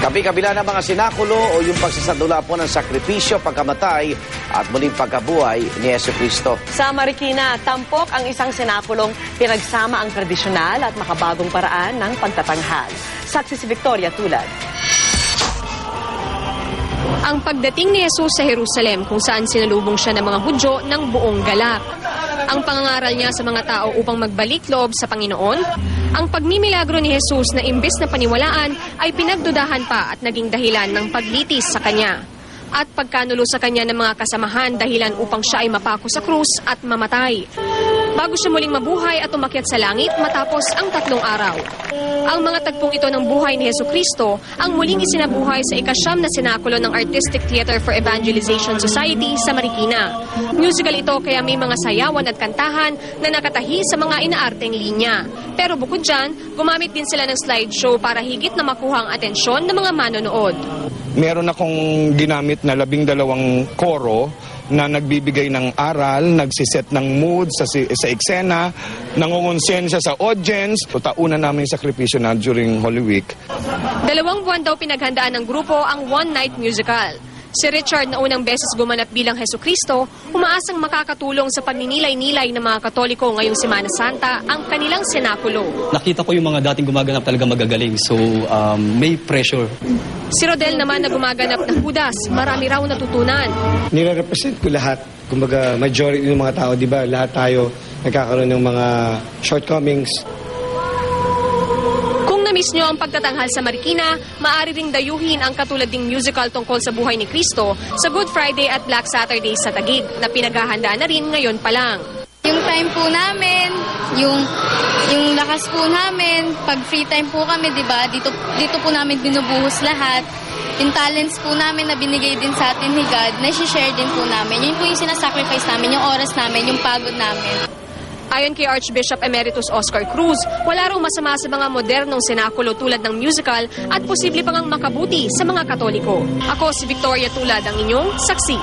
Kabi-kabila ng mga sinakulo o yung pagsasadula po ng sakripisyo, pagkamatay at muling pagkabuhay ni Jesucristo. Sa Marikina, tampok ang isang sinakulong pinagsama ang tradisyonal at makabagong paraan ng pagtatanghal. Saksi si Victoria Tulad. Ang pagdating ni Jesus sa Jerusalem kung saan sinalubong siya ng mga Hudyo ng buong galak. Ang pangangaral niya sa mga tao upang magbalik loob sa Panginoon. Ang pagmimilagro ni Jesus na imbes na paniwalaan ay pinagdudahan pa at naging dahilan ng paglitis sa kanya. At pagkanulo sa kanya ng mga kasamahan dahilan upang siya ay mapako sa krus at mamatay. Bago siya muling mabuhay at umakyat sa langit matapos ang 3 araw. Ang mga tagpong ito ng buhay ni Jesucristo ang muling isinabuhay sa ika-9 na sinakulo ng Artistic Theater for Evangelization Society sa Marikina. Musical ito kaya may mga sayawan at kantahan na nakatahi sa mga inaarteng linya. Pero bukod dyan, gumamit din sila ng slideshow para higit na makuha ang atensyon ng mga manonood. Meron akong ginamit na 12 koro na nagbibigay ng aral, nagsiset ng mood sa eksena, nangungonsensya sa audience. Taunan namin yung sakripisyo na during Holy Week. 2 buwan daw pinaghandaan ng grupo ang one-night musical. Si Richard na unang beses gumanap bilang Jesucristo, umaasang makakatulong sa pagninilay-nilay ng mga Katoliko ngayong Semana Santa ang kanilang sinakulo. Nakita ko yung mga dating gumaganap talaga magagaling, so may pressure. Si Rodel naman na gumaganap na Judas, marami raw natutunan. Nire-represent ko lahat. Kumbaga, majority ng mga tao, di ba? Lahat tayo nagkakaroon ng mga shortcomings. Kung na-miss nyo ang pagtatanghal sa Marikina, maaari ring dayuhin ang katulad ding musical tungkol sa buhay ni Cristo sa Good Friday at Black Saturday sa Taguig na pinaghahandaan na rin ngayon pa lang. Yung time po namin, yung lakas po namin, pag free time po kami, di ba? Dito po namin binubuhos lahat. Yung talents po namin na binigay din sa atin ni God, na-share din po namin. Yun po yung sinasacrifice namin, yung oras namin, yung pagod namin. Ayon kay Archbishop Emeritus Oscar Cruz, wala raw masama sa mga modernong sinakulo tulad ng musical at posible pang makabuti sa mga Katoliko. Ako si Victoria Tulad, ang inyong saksi.